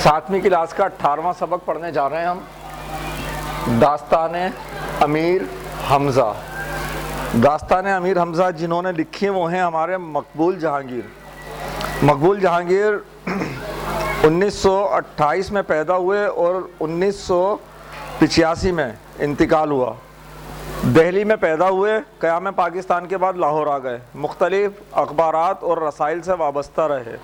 ساتویں کلاس کا 18واں سبق پڑھنے جا رہے ہیں ہم، داستان امیر حمزہ۔ داستان امیر حمزہ جنہوں نے لکھی وہ ہیں ہمارے مقبول جہانگیر۔ مقبول جہانگیر 1928 میں پیدا ہوئے اور 1985 میں انتقال ہوا۔ دہلی میں پیدا ہوئے، قیام پاکستان کے بعد لاہور آ گئے، مختلف اخبارات اور رسائل سے وابستہ رہے۔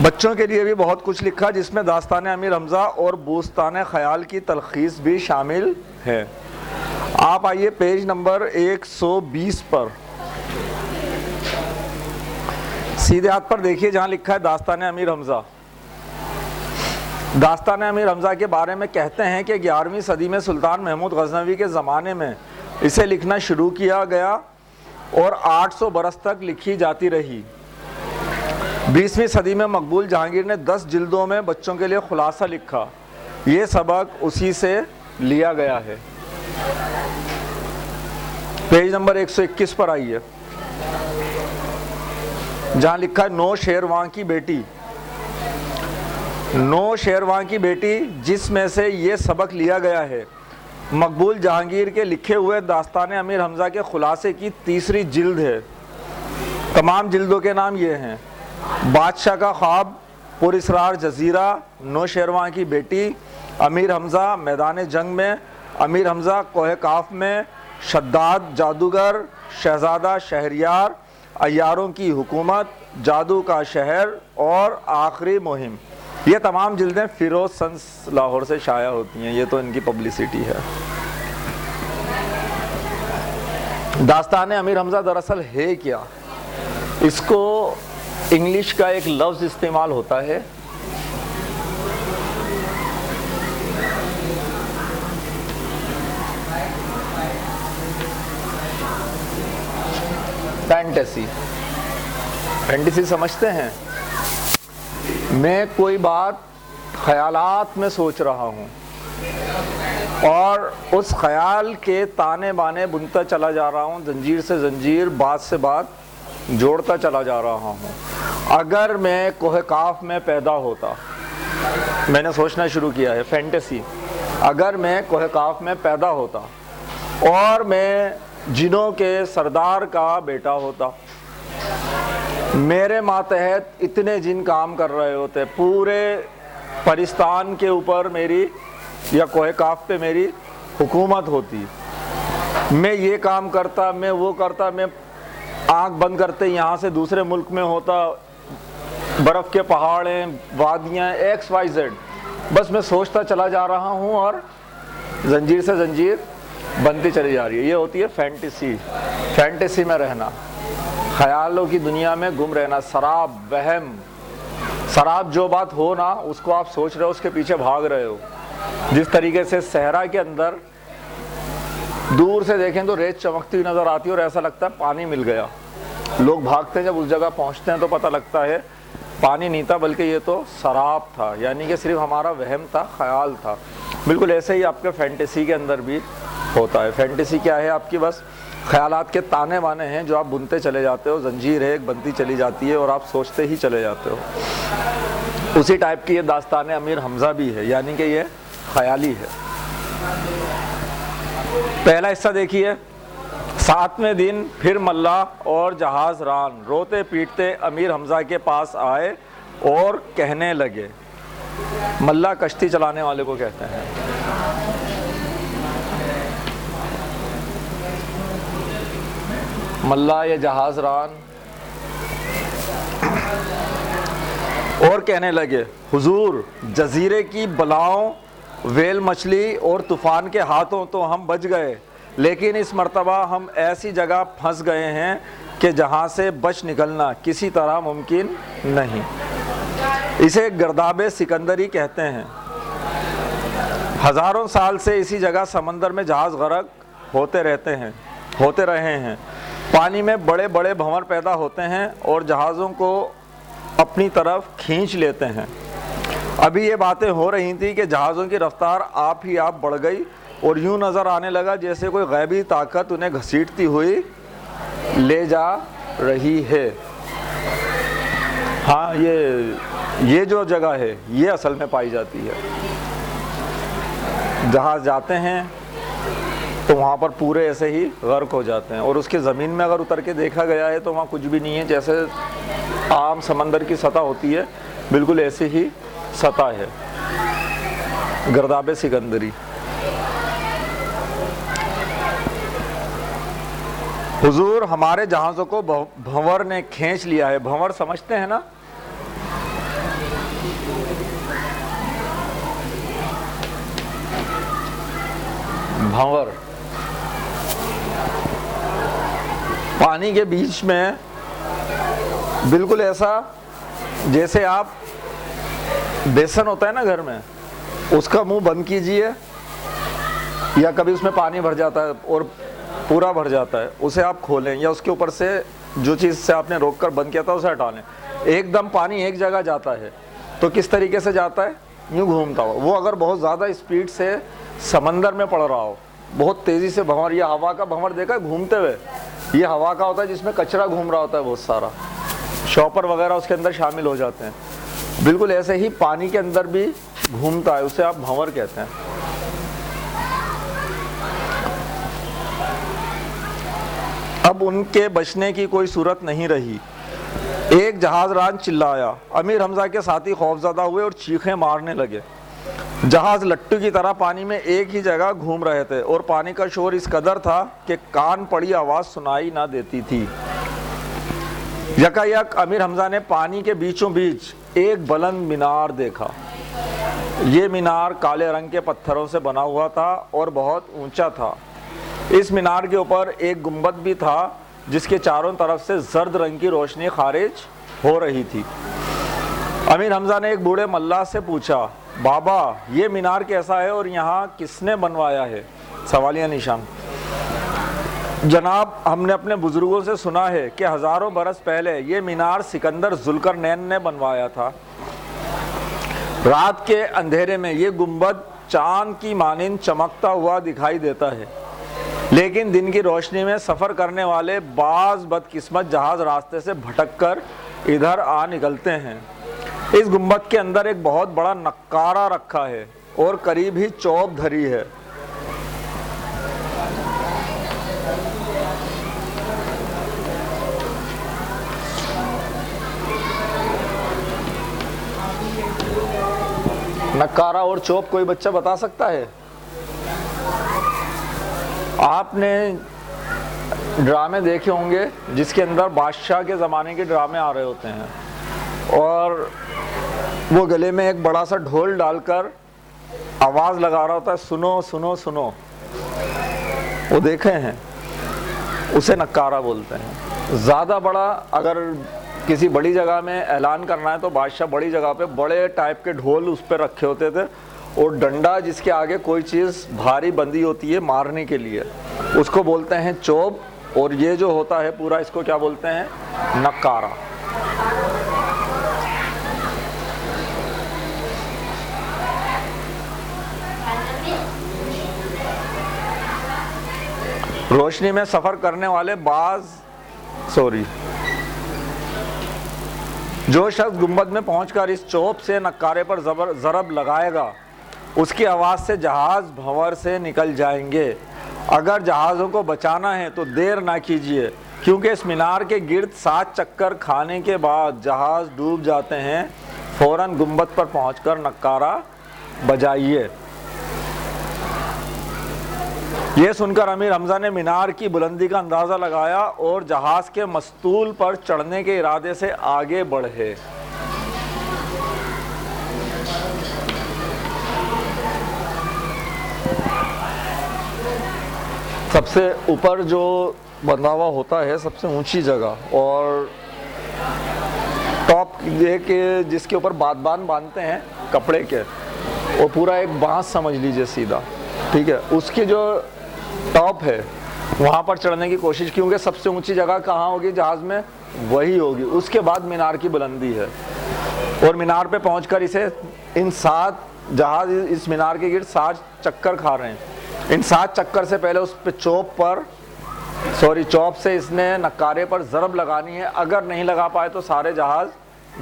بچوں کے لیے بھی بہت کچھ لکھا جس میں داستان امیر حمزہ اور بوستان خیال کی تلخیص بھی شامل ہے۔ آپ آئیے پیج نمبر 120 پر، سیدھے ہاتھ پر دیکھیے جہاں لکھا ہے داستان امیر حمزہ۔ داستان امیر حمزہ کے بارے میں کہتے ہیں کہ 11ویں صدی میں سلطان محمود غزنوی کے زمانے میں اسے لکھنا شروع کیا گیا اور 800 برس تک لکھی جاتی رہی۔ 20ویں صدی میں مقبول جہانگیر نے 10 جلدوں میں بچوں کے لیے خلاصہ لکھا۔ یہ سبق اسی سے لیا گیا ہے۔ پیج نمبر 121 پر آئیے جہاں لکھا ہے نو شیرواں کی بیٹی۔ نو شیرواں کی بیٹی جس میں سے یہ سبق لیا گیا ہے، مقبول جہانگیر کے لکھے ہوئے داستان امیر حمزہ کے خلاصے کی تیسری جلد ہے۔ تمام جلدوں کے نام یہ ہیں: بادشاہ کا خواب، پر اسرار جزیرہ، نو شیرواں کی بیٹی، امیر حمزہ میدان جنگ میں، امیر حمزہ کوہ کاف میں، شداد جادوگر، شہزادہ شہریار، عیاروں کی حکومت، جادو کا شہر اور آخری مہم۔ یہ تمام جلدیں فیروز سنس لاہور سے شائع ہوتی ہیں، یہ تو ان کی پبلسٹی ہے۔ داستان امیر حمزہ دراصل ہے کیا؟ اس کو انگلش کا ایک لفظ استعمال ہوتا ہے، فینٹیسی۔ فینٹیسی سمجھتے ہیں؟ میں کوئی بات خیالات میں سوچ رہا ہوں اور اس خیال کے تانے بانے بنتا چلا جا رہا ہوں، زنجیر سے زنجیر، بات سے بات جوڑتا چلا جا رہا ہوں۔ اگر میں کوہ کاف میں پیدا ہوتا، میں نے سوچنا شروع کیا ہے، فینٹیسی۔ اگر میں کوہ کاف میں پیدا ہوتا اور میں جنوں کے سردار کا بیٹا ہوتا، میرے ماتحت اتنے جن کام کر رہے ہوتے، پورے پرستان کے اوپر میری یا کوہ کاف پہ میری حکومت ہوتی، میں یہ کام کرتا، میں وہ کرتا، میں آنکھ بند کرتے یہاں سے دوسرے ملک میں ہوتا، برف کے پہاڑیں، وادیاں، ایکس وائی زیڈ، بس میں سوچتا چلا جا رہا ہوں اور زنجیر سے زنجیر بنتی چلی جا رہی ہے۔ یہ ہوتی ہے فینٹیسی۔ فینٹیسی میں رہنا، خیالوں کی دنیا میں گم رہنا، سراب، وہم۔ سراب جو بات ہو نا، اس کو آپ سوچ رہے ہو، اس کے پیچھے بھاگ رہے ہو۔ جس طریقے سے صحرا کے اندر دور سے دیکھیں تو ریت چمکتی ہوئی نظر آتی ہے اور ایسا لگتا ہے پانی مل گیا، لوگ بھاگتے ہیں، جب اس جگہ پہنچتے ہیں تو پتہ لگتا ہے پانی نہیں تھا بلکہ یہ تو سراب تھا، یعنی کہ صرف ہمارا وہم تھا، خیال تھا۔ بالکل ایسے ہی آپ کے فینٹیسی کے اندر بھی ہوتا ہے۔ فینٹیسی کیا ہے؟ آپ کی بس خیالات کے تانے بانے ہیں جو آپ بنتے چلے جاتے ہو، زنجیر ہے ایک بنتی چلی جاتی ہے اور آپ سوچتے ہی چلے جاتے ہو۔ اسی ٹائپ کی یہ داستان امیر حمزہ بھی ہے، یعنی کہ یہ خیالی ہے۔ پہلا حصہ دیکھیے۔ 7ویں دن پھر ملا اور جہاز ران روتے پیٹتے امیر حمزہ کے پاس آئے اور کہنے لگے۔ ملا کشتی چلانے والے کو کہتے ہیں۔ ملا یہ جہاز ران، اور کہنے لگے، حضور جزیرے کی بلاؤں، ویل مچھلی اور طوفان کے ہاتھوں تو ہم بچ گئے، لیکن اس مرتبہ ہم ایسی جگہ پھنس گئے ہیں کہ جہاں سے بچ نکلنا کسی طرح ممکن نہیں۔ اسے گرداب سکندری کہتے ہیں۔ ہزاروں سال سے اسی جگہ سمندر میں جہاز غرق ہوتے رہے ہیں۔ پانی میں بڑے بڑے بھنور پیدا ہوتے ہیں اور جہازوں کو اپنی طرف کھینچ لیتے ہیں۔ ابھی یہ باتیں ہو رہی تھیں کہ جہازوں کی رفتار آپ ہی آپ بڑھ گئی اور یوں نظر آنے لگا جیسے کوئی غیبی طاقت انہیں گھسیٹتی ہوئی لے جا رہی ہے۔ ہاں، یہ یہ جو جگہ ہے یہ اصل میں پائی جاتی ہے. جہاز جاتے ہیں تو وہاں پر پورے ایسے ہی غرق ہو جاتے ہیں, اور اس کے زمین میں اگر اتر کے دیکھا گیا ہے تو وہاں کچھ بھی نہیں ہے, جیسے عام سمندر کی سطح ہوتی ہے بالکل ایسی ہی سطح ہے, گرداب سکندری. حضور ہمارے جہازوں کو بھنور نے کھینچ لیا ہے. بھنور سمجھتے ہیں نا؟ بھنور پانی کے بیچ میں بالکل ایسا جیسے آپ بیسن ہوتا ہے نا گھر میں, اس کا منہ بند کیجئے, یا کبھی اس میں پانی بھر جاتا ہے اور پورا بھر جاتا ہے, اسے آپ کھولیں یا اس کے اوپر سے جو چیز سے آپ نے روک کر بند کیا تھا اسے ہٹا لیں. ایک دم پانی ایک جگہ جاتا ہے تو کس طریقے سے جاتا ہے؟ یوں گھومتا ہوا. وہ اگر بہت زیادہ اسپیڈ سے سمندر میں پڑ رہا ہو, بہت تیزی سے بھنور, یہ ہوا کا بھنور دیکھا ہے گھومتے ہوئے؟ یہ ہوا کا ہوتا ہے جس میں کچرا گھوم رہا ہوتا ہے بہت سارا, شاپر وغیرہ اس کے اندر شامل ہو جاتے ہیں. بالکل ایسے ہی پانی کے اندر بھی گھومتا ہے, اسے آپ بھنور کہتے ہیں. اب ان کے بچنے کی کوئی صورت نہیں رہی. ایک جہاز ران چلایا. امیر حمزہ کے ساتھی خوفزدہ ہوئے اور چیخیں مارنے لگے. جہاز لٹو کی طرح پانی میں ایک ہی جگہ گھوم رہے تھے اور پانی کا شور اس قدر تھا کہ کان پڑی آواز سنائی نہ دیتی تھی. یکایک امیر حمزہ نے پانی کے بیچوں بیچ ایک بلند مینار دیکھا. یہ مینار کالے رنگ کے پتھروں سے بنا ہوا تھا اور بہت اونچا تھا. اس مینار کے اوپر ایک گنبد بھی تھا جس کے چاروں طرف سے زرد رنگ کی روشنی خارج ہو رہی تھی. امیر حمزہ نے ایک بوڑھے ملا سے پوچھا, بابا یہ مینار کیسا ہے اور یہاں کس نے بنوایا ہے؟ سوالیہ نشان. جناب ہم نے اپنے بزرگوں سے سنا ہے کہ ہزاروں برس پہلے یہ مینار سکندر ذوالقرنین نے بنوایا تھا. رات کے اندھیرے میں یہ گنبد چاند کی مانند چمکتا ہوا دکھائی دیتا ہے, لیکن دن کی روشنی میں سفر کرنے والے بعض بدقسمت جہاز راستے سے بھٹک کر ادھر آ نکلتے ہیں. اس گنبد کے اندر ایک بہت بڑا نقارہ رکھا ہے اور قریب ہی چوب دھری ہے. نقارہ اور چوب کوئی بچہ بتا سکتا ہے؟ آپ نے ڈرامے دیکھے ہوں گے جس کے اندر بادشاہ کے زمانے کے ڈرامے آ رہے ہوتے ہیں, اور وہ گلے میں ایک بڑا سا ڈھول ڈال کر آواز لگا رہا ہوتا ہے, سنو سنو سنو. وہ دیکھے ہیں, اسے نقارہ بولتے ہیں. زیادہ بڑا اگر کسی بڑی جگہ میں اعلان کرنا ہے تو بادشاہ بڑی جگہ پہ بڑے ٹائپ کے ڈھول اس پہ رکھے ہوتے تھے, اور ڈنڈا جس کے آگے کوئی چیز بھاری بندی ہوتی ہے مارنے کے لیے, اس کو بولتے ہیں چوب, اور یہ جو ہوتا ہے پورا اس کو کیا بولتے ہیں؟ نقارہ. روشنی میں سفر کرنے والے جو شخص گنبد میں پہنچ کر اس چوب سے نقارے پر ضرب لگائے گا, اس کی آواز سے جہاز بھنور سے نکل جائیں گے. اگر جہازوں کو بچانا ہے تو دیر نہ کیجیے, کیونکہ اس مینار کے گرد 7 چکر کھانے کے بعد جہاز ڈوب جاتے ہیں. فوراً گنبد پر پہنچ کر نقارہ بجائیے. یہ سن کر امیر حمزہ نے مینار کی بلندی کا اندازہ لگایا اور جہاز کے مستول پر چڑھنے کے ارادے سے آگے بڑھے. سب سے اوپر جو بندھا ہوا ہوتا ہے, سب سے اونچی جگہ, اور ٹاپ یہ کہ جس کے اوپر بادبان باندھتے ہیں کپڑے کے, وہ پورا ایک بانس سمجھ لیجئے سیدھا, ٹھیک ہے, اس کی جو ٹاپ ہے وہاں پر چڑھنے کی کوشش, کیونکہ سب سے اونچی جگہ کہاں ہوگی جہاز میں؟ وہی ہوگی. اس کے بعد مینار کی بلندی ہے, اور مینار پہ پہنچ کر ان 7 جہاز اس مینار کے گرد 7 چکر کھا رہے ہیں. ان 7 چکر سے پہلے اس پہ چوب سے اس نے نقارے پر ضرب لگانی ہے. اگر نہیں لگا پائے تو سارے جہاز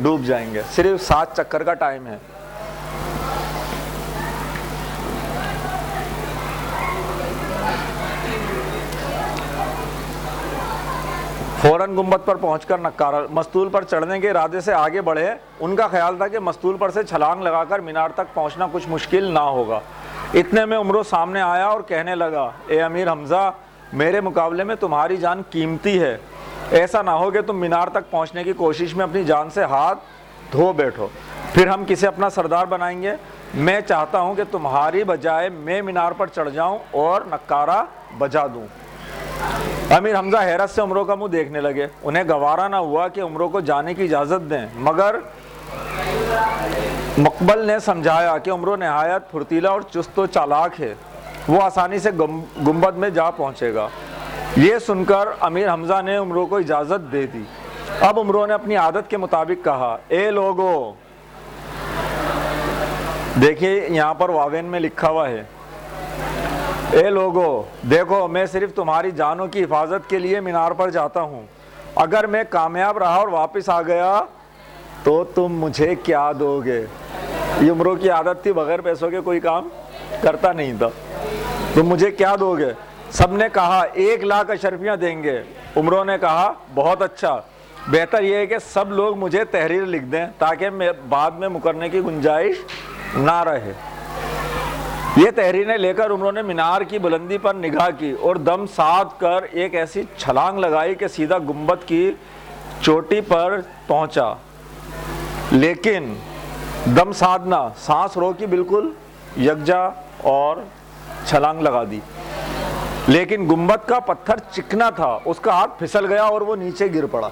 ڈوب جائیں گے. صرف 7 چکر کا ٹائم ہے. فوراً گنبد پر پہنچ کر نقارہ مستول پر چڑھنے کے ارادے سے آگے بڑھے. ان کا خیال تھا کہ مستول پر سے چھلانگ لگا کر مینار تک پہنچنا کچھ مشکل نہ ہوگا. اتنے میں عمرو سامنے آیا اور کہنے لگا, اے امیر حمزہ, میرے مقابلے میں تمہاری جان قیمتی ہے. ایسا نہ ہو کہ تم مینار تک پہنچنے کی کوشش میں اپنی جان سے ہاتھ دھو بیٹھو, پھر ہم کسے اپنا سردار بنائیں گے. میں چاہتا ہوں کہ تمہاری بجائے میں مینار پر چڑھ جاؤں اور نقارہ بجا دوں. امیر حمزہ حیرت سے عمرو کا منہ دیکھنے لگے. انہیں گوارا نہ ہوا کہ عمرو کو جانے کی اجازت دیں, مگر مقبل نے سمجھایا کہ عمرو نہایت پھرتیلا اور چست و چالاک ہے, وہ آسانی سے گنبد میں جا پہنچے گا. یہ سن کر امیر حمزہ نے عمرو کو اجازت دے دی. اب عمرو نے اپنی عادت کے مطابق کہا, اے لوگو, دیکھیے یہاں پر واوین میں لکھا ہوا ہے, اے لوگو دیکھو, میں صرف تمہاری جانوں کی حفاظت کے لیے مینار پر جاتا ہوں. اگر میں کامیاب رہا اور واپس آ گیا تو تم مجھے کیا دو گے؟ یہ عمرو کی عادت تھی, بغیر پیسوں کے کوئی کام کرتا نہیں تھا. تم مجھے کیا دو گے؟ سب نے کہا 1,00,000 اشرفیاں دیں گے. عمرو نے کہا بہت اچھا, بہتر یہ ہے کہ سب لوگ مجھے تحریر لکھ دیں تاکہ بعد میں مکرنے کی گنجائش نہ رہے. یہ تحریریں لے کر عمرو نے مینار کی بلندی پر نگاہ کی اور دم ساتھ کر ایک ایسی چھلانگ لگائی کہ سیدھا گنبد کی چوٹی پر پہنچا. لیکن دم سادنا, سانس روکی, بالکل یکجا اور چھلانگ لگا دی. لیکن گنبد کا پتھر چکنا تھا, اس کا ہاتھ پھسل گیا اور وہ نیچے گر پڑا.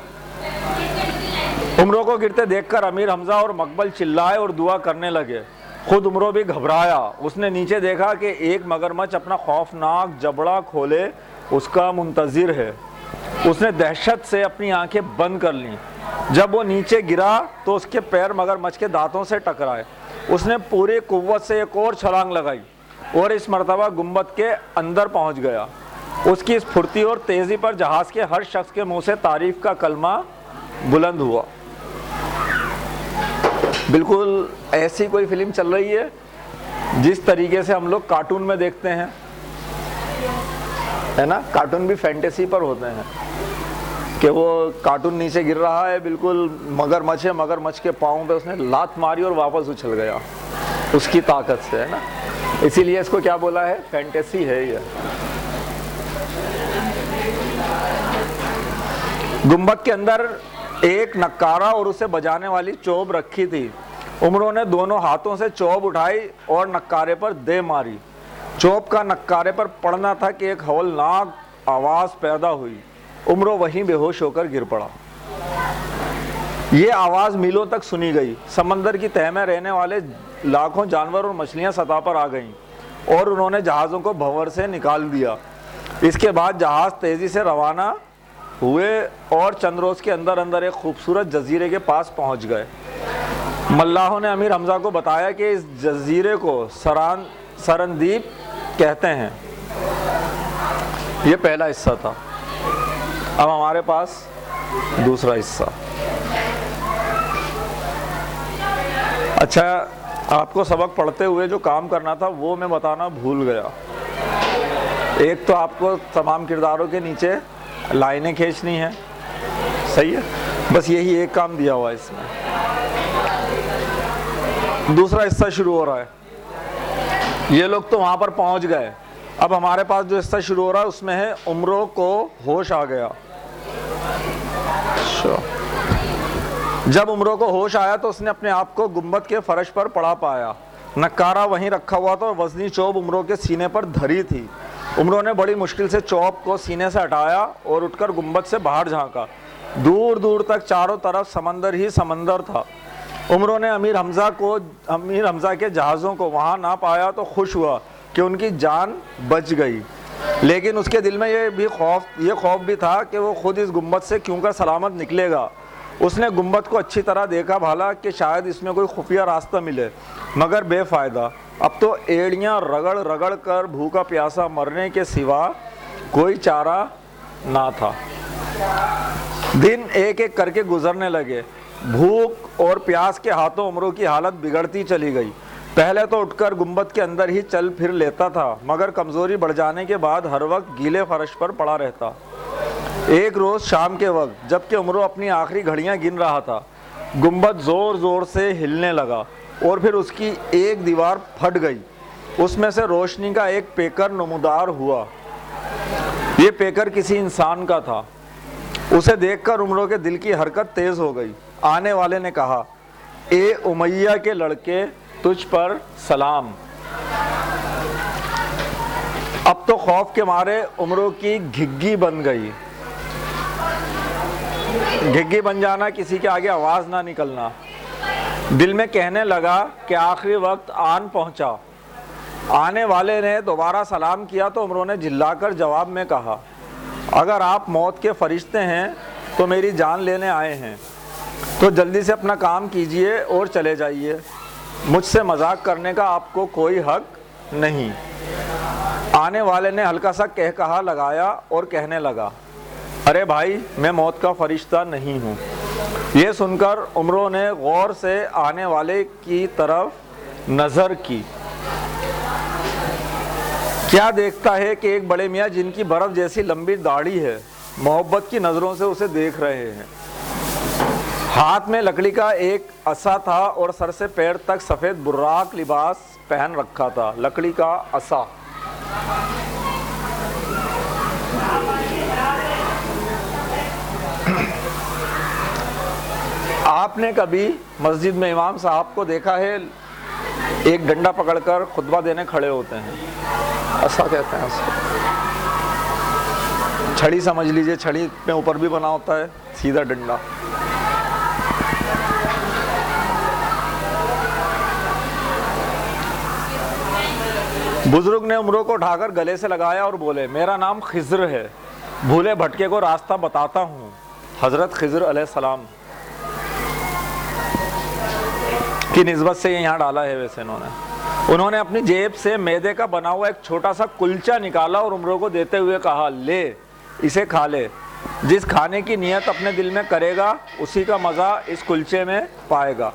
عمرو کو گرتے دیکھ کر امیر حمزہ اور مقبل چلائے اور دعا کرنے لگے. خود عمرو بھی گھبرایا. اس نے نیچے دیکھا کہ ایک مگرمچھ اپنا خوفناک جبڑا کھولے اس کا منتظر ہے. اس نے دہشت سے اپنی آنکھیں بند کر لیں. جب وہ نیچے گرا تو اس کے پیر مگرمچھ کے دانتوں سے ٹکرائے. اس نے پوری قوت سے ایک اور چھلانگ لگائی اور اس مرتبہ گنبد کے اندر پہنچ گیا. اس کی اس پھرتی اور تیزی پر جہاز کے ہر شخص کے منہ سے تعریف کا کلمہ بلند ہوا. بالکل ایسی کوئی فلم چل رہی ہے جس طریقے سے ہم لوگ کارٹون میں دیکھتے ہیں, ہے نا. کارٹون بھی فینٹیسی پر ہوتے ہیں کہ وہ کارٹون نیچے گر رہا ہے, بالکل مگرمچھ ہے, مگرمچھ کے پاؤں پہ اس نے لات ماری اور واپس اچھل گیا اس کی طاقت سے, ہے نا. اسی لیے اس کو کیا بولا ہے, فینٹیسی ہے یہ. گنبد کے اندر ایک نقارہ اور اسے بجانے والی چوب رکھی تھی. عمرو نے دونوں ہاتھوں سے چوب اٹھائی اور نقارے پر دے ماری. چوب کا نقارے پر پڑنا تھا کہ ایک ہولناک آواز پیدا ہوئی. عمرو وہیں بے ہوش ہو کر گر پڑا. یہ آواز میلوں تک سنی گئی. سمندر کی تہہ میں رہنے والے لاکھوں جانور اور مچھلیاں سطح پر آ گئیں اور انہوں نے جہازوں کو بھنور سے نکال دیا. اس کے بعد جہاز تیزی سے روانہ ہوئے اور چند روز کے اندر اندر ایک خوبصورت جزیرے کے پاس پہنچ گئے. ملاحوں نے امیر حمزہ کو بتایا کہ اس جزیرے کو سرندیپ کہتے ہیں. یہ پہلا حصہ تھا. اب ہمارے پاس دوسرا حصہ. اچھا, آپ کو سبق پڑھتے ہوئے جو کام کرنا تھا وہ میں بتانا بھول گیا. ایک تو آپ کو تمام کرداروں کے نیچے لائنیں کھینچنی ہیں, صحیح ہے, بس یہی ایک کام دیا ہوا ہے اس میں. دوسرا حصہ شروع ہو رہا ہے. یہ لوگ تو وہاں پر پہنچ گئے. اب ہمارے پاس جو حصہ شروع ہو رہا ہے اس میں ہے عمرو کو ہوش آ گیا. جب عمرو کو ہوش آیا تو اس نے اپنے آپ کو گنبد کے فرش پر پڑا پایا. نقارہ وہیں رکھا ہوا تھا اور وزنی چوب عمرو کے سینے پر دھری تھی. عمرو نے بڑی مشکل سے چوب کو سینے سے ہٹایا اور اٹھ کر گنبد سے باہر جھانکا. دور دور تک چاروں طرف سمندر ہی سمندر تھا. عمرو نے امیر حمزہ کے جہازوں کو وہاں نہ پایا تو خوش ہوا کہ ان کی جان بچ گئی. لیکن اس کے دل میں یہ خوف بھی تھا کہ وہ خود اس گنبد سے کیوں کر سلامت نکلے گا. اس نے گنبد کو اچھی طرح دیکھا بھالا کہ شاید اس میں کوئی خفیہ راستہ ملے, مگر بے فائدہ. اب تو ایڑیاں رگڑ رگڑ کر بھوکا پیاسا مرنے کے سوا کوئی چارہ نہ تھا. دن ایک ایک کر کے گزرنے لگے. بھوک اور پیاس کے ہاتھوں عمرو کی حالت بگڑتی چلی گئی۔ پہلے تو اٹھ کر گنبد کے اندر ہی چل پھر لیتا تھا، مگر کمزوری بڑھ جانے کے بعد ہر وقت گیلے فرش پر پڑا رہتا۔ ایک روز شام کے وقت جبکہ عمرو اپنی آخری گھڑیاں گن رہا تھا، گنبد زور زور سے ہلنے لگا اور پھر اس کی ایک دیوار پھٹ گئی۔ اس میں سے روشنی کا ایک پیکر نمودار ہوا۔ یہ پیکر کسی انسان کا تھا۔ اسے دیکھ کر عمرو کے دل کی حرکت تیز ہو گئی۔ آنے والے نے کہا، اے امیہ کے لڑکے، تجھ پر سلام۔ اب تو خوف کے مارے عمرو کی گھگی بن گئی۔ گھگی بن جانا، کسی کے آگے آواز نہ نکلنا۔ دل میں کہنے لگا کہ آخری وقت آن پہنچا۔ آنے والے نے دوبارہ سلام کیا تو عمرو نے جھلا کر جواب میں کہا، اگر آپ موت کے فرشتے ہیں تو میری جان لینے آئے ہیں تو جلدی سے اپنا کام کیجئے اور چلے جائیے، مجھ سے مذاق کرنے کا آپ کو کوئی حق نہیں۔ آنے والے نے ہلکا سا کہا لگایا اور کہنے لگا، ارے بھائی، میں موت کا فرشتہ نہیں ہوں۔ یہ سن کر عمرو نے غور سے آنے والے کی طرف نظر کی۔ کیا دیکھتا ہے کہ ایک بڑے میاں جن کی برف جیسی لمبی داڑھی ہے، محبت کی نظروں سے اسے دیکھ رہے ہیں۔ ہاتھ میں لکڑی کا ایک عصا تھا اور سر سے پیر تک سفید براق لباس پہن رکھا تھا۔ لکڑی کا عصا۔ آپ نے کبھی مسجد میں امام صاحب کو دیکھا ہے ایک ڈنڈا پکڑ کر خطبہ دینے کھڑے ہوتے ہیں؟ عصا کہتے ہیں اس کو۔ چھڑی سمجھ لیجئے، چھڑی میں اوپر بھی بنا ہوتا ہے، سیدھا ڈنڈا۔ بزرگ نے عمرو کو اٹھا کر گلے سے لگایا اور بولے، میرا نام خضر ہے، بھولے بھٹکے کو راستہ بتاتا ہوں۔ حضرت خضر علیہ السلام کی نسبت سے یہاں ڈالا ہے۔ ویسے انہوں نے اپنی جیب سے میدے کا بنا ہوا ایک چھوٹا سا کلچا نکالا اور عمرو کو دیتے ہوئے کہا، لے، اسے کھا لے۔ جس کھانے کی نیت اپنے دل میں کرے گا اسی کا مزہ اس کلچے میں پائے گا۔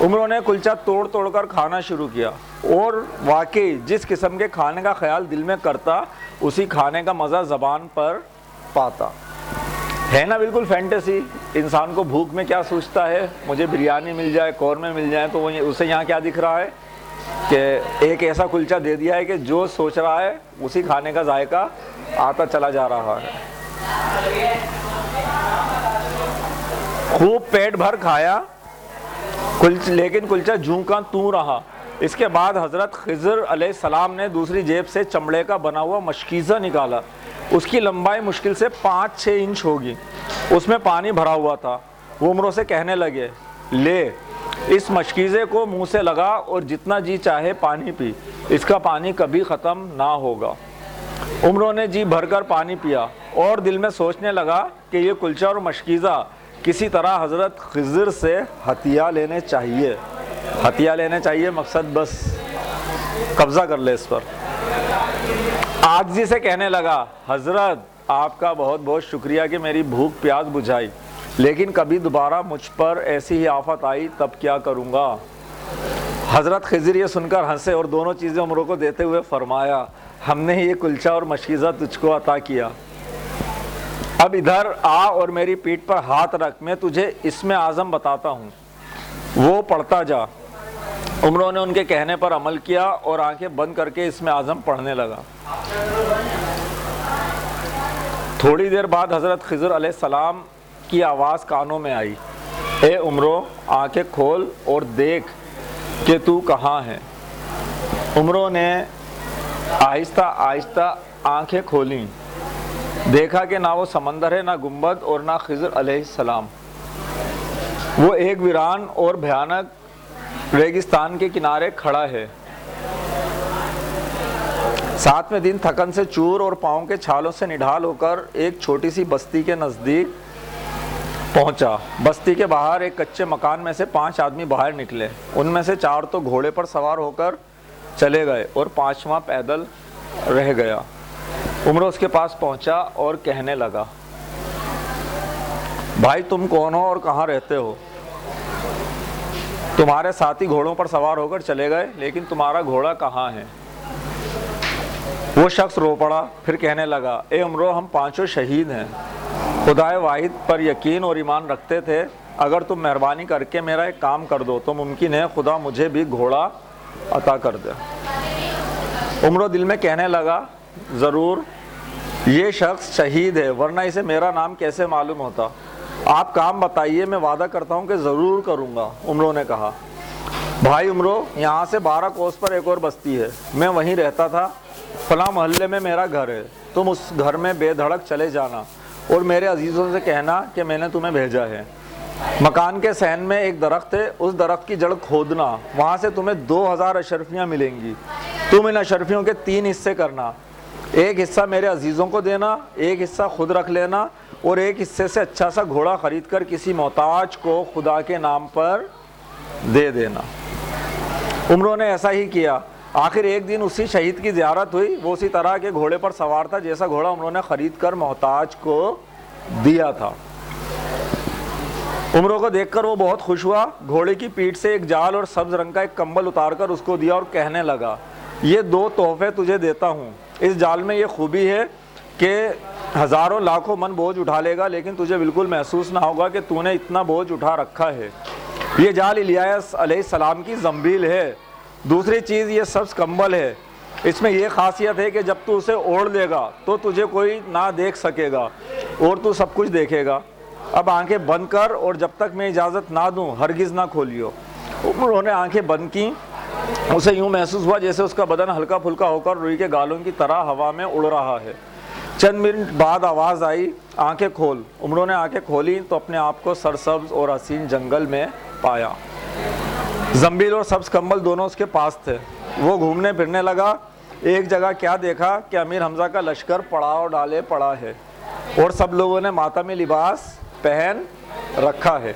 عمرو نے کلچا توڑ توڑ کر کھانا شروع کیا اور واقعی جس قسم کے کھانے کا خیال دل میں کرتا اسی کھانے کا مزہ زبان پر پاتا۔ ہے نا بالکل فینٹیسی۔ انسان کو بھوک میں کیا سوچتا ہے، مجھے بریانی مل جائے، قورمے مل جائیں، تو اسے یہاں کیا دکھ رہا ہے کہ ایک ایسا کلچا دے دیا ہے کہ جو سوچ رہا ہے اسی کھانے کا ذائقہ آتا چلا جا رہا ہے۔ خوب پیٹ بھر کھایا لیکن کلچا جوں کا توں رہا۔ اس کے بعد حضرت خضر علیہ السلام نے دوسری جیب سے چمڑے کا بنا ہوا مشکیزہ نکالا۔ اس کی لمبائی مشکل سے 5-6 انچ ہوگی۔ اس میں پانی بھرا ہوا تھا۔ وہ عمرو سے کہنے لگے، لے، اس مشکیزے کو منہ سے لگا اور جتنا جی چاہے پانی پی، اس کا پانی کبھی ختم نہ ہوگا۔ عمرو نے جی بھر کر پانی پیا اور دل میں سوچنے لگا کہ یہ کلچا اور مشکیزہ کسی طرح حضرت خضر سے ہتھیہ لینے چاہیے۔ ہتھیہ لینے چاہیے، مقصد بس قبضہ کر لے اس پر۔ عاجزی سے کہنے لگا، حضرت آپ کا بہت بہت شکریہ کہ میری بھوک پیاس بجھائی، لیکن کبھی دوبارہ مجھ پر ایسی ہی آفت آئی تب کیا کروں گا؟ حضرت خضر یہ سن کر ہنسے اور دونوں چیزیں عمرو کو دیتے ہوئے فرمایا، ہم نے یہ کلچا اور مشکیزہ تجھ کو عطا کیا، اب ادھر آ اور میری پیٹھ پر ہاتھ رکھ، میں تجھے اسم اعظم بتاتا ہوں، وہ پڑھتا جا۔ عمرو نے ان کے کہنے پر عمل کیا اور آنکھیں بند کر کے اسم اعظم پڑھنے لگا۔ تھوڑی دیر بعد حضرت خضر علیہ السلام کی آواز کانوں میں آئی، اے عمرو، آنکھیں کھول اور دیکھ کہ تو کہاں ہے۔ عمرو نے آہستہ آہستہ آنکھیں کھولیں، دیکھا کہ نہ وہ سمندر ہے، نہ گنبد اور نہ خضر علیہ السلام۔ وہ ایک ویران اور بھیانک ریگستان کے کنارے کھڑا ہے۔ 7ویں دن تھکن سے چور اور پاؤں کے چھالوں سے نڈھال ہو کر ایک چھوٹی سی بستی کے نزدیک پہنچا۔ بستی کے باہر ایک کچے مکان میں سے 5 آدمی باہر نکلے۔ ان میں سے 4 تو گھوڑے پر سوار ہو کر چلے گئے اور 5واں پیدل رہ گیا۔ عمرو اس کے پاس پہنچا اور کہنے لگا، بھائی تم کون ہو اور کہاں رہتے ہو؟ تمہارے ساتھی گھوڑوں پر سوار ہو کر چلے گئے لیکن تمہارا گھوڑا کہاں ہے؟ وہ شخص رو پڑا، پھر کہنے لگا اے عمرو، ہم پانچوں شہید ہیں، خدائے واحد پر یقین اور ایمان رکھتے تھے، اگر تم مہربانی کر کے میرا ایک کام کر دو تو ممکن ہے خدا مجھے بھی گھوڑا عطا کر دے۔ عمرو دل میں کہنے لگا ضرور یہ شخص شہید ہے، ورنہ اسے میرا نام کیسے معلوم ہوتا؟ آپ کام بتائیے، میں وعدہ کرتا ہوں کہ ضرور کروں گا۔ عمرو نے کہا بھائی عمرو، یہاں سے 12 کوس پر ایک اور بستی ہے، میں وہیں رہتا تھا، فلاں محلے میں میرا گھر ہے، تم اس گھر میں بے دھڑک چلے جانا اور میرے عزیزوں سے کہنا کہ میں نے تمہیں بھیجا ہے۔ مکان کے صحن میں ایک درخت ہے، اس درخت کی جڑ کھودنا، وہاں سے تمہیں 2000 اشرفیاں ملیں گی، تم ان اشرفیوں کے 3 حصے کرنا، ایک حصہ میرے عزیزوں کو دینا، ایک حصہ خود رکھ لینا اور ایک حصے سے اچھا سا گھوڑا خرید کر کسی محتاج کو خدا کے نام پر دے دینا۔ عمرو نے ایسا ہی کیا۔ آخر ایک دن اسی شہید کی زیارت ہوئی، وہ اسی طرح کے گھوڑے پر سوار تھا جیسا گھوڑا عمرو نے خرید کر محتاج کو دیا تھا۔ عمرو کو دیکھ کر وہ بہت خوش ہوا، گھوڑے کی پیٹھ سے ایک جال اور سبز رنگ کا ایک کمبل اتار کر اس کو دیا اور کہنے لگا یہ 2 تحفے تجھے دیتا ہوں، اس جال میں یہ خوبی ہے کہ ہزاروں لاکھوں من بوجھ اٹھا لے گا لیکن تجھے بالکل محسوس نہ ہوگا کہ تو نے اتنا بوجھ اٹھا رکھا ہے۔ یہ جال الیاس علیہ السلام کی زنبیل ہے۔ دوسری چیز یہ سبز کمبل ہے، اس میں یہ خاصیت ہے کہ جب تو اسے اوڑھ لے گا تو تجھے کوئی نہ دیکھ سکے گا اور تو سب کچھ دیکھے گا۔ اب آنکھیں بند کر اور جب تک میں اجازت نہ دوں ہرگز نہ کھولیو۔ انہوں نے آنکھیں بند کی، اسے یوں محسوس ہوا جیسے اس کا بدن ہلکا پھلکا ہو کر روئی کے گالوں کی طرح ہوا میں اڑ رہا ہے۔ چند منٹ بعد آواز آئی آنکھیں کھول۔ عمرو نے آنکھیں کھولی تو اپنے آپ کو سرسبز اور حسین جنگل میں پایا۔ زنبیل اور سبز کمبل دونوں اس کے پاس تھے۔ وہ گھومنے پھرنے لگا، ایک جگہ کیا دیکھا کہ امیر حمزہ کا لشکر پڑاؤ ڈالے پڑا ہے اور سب لوگوں نے ماتمی لباس پہن رکھا ہے۔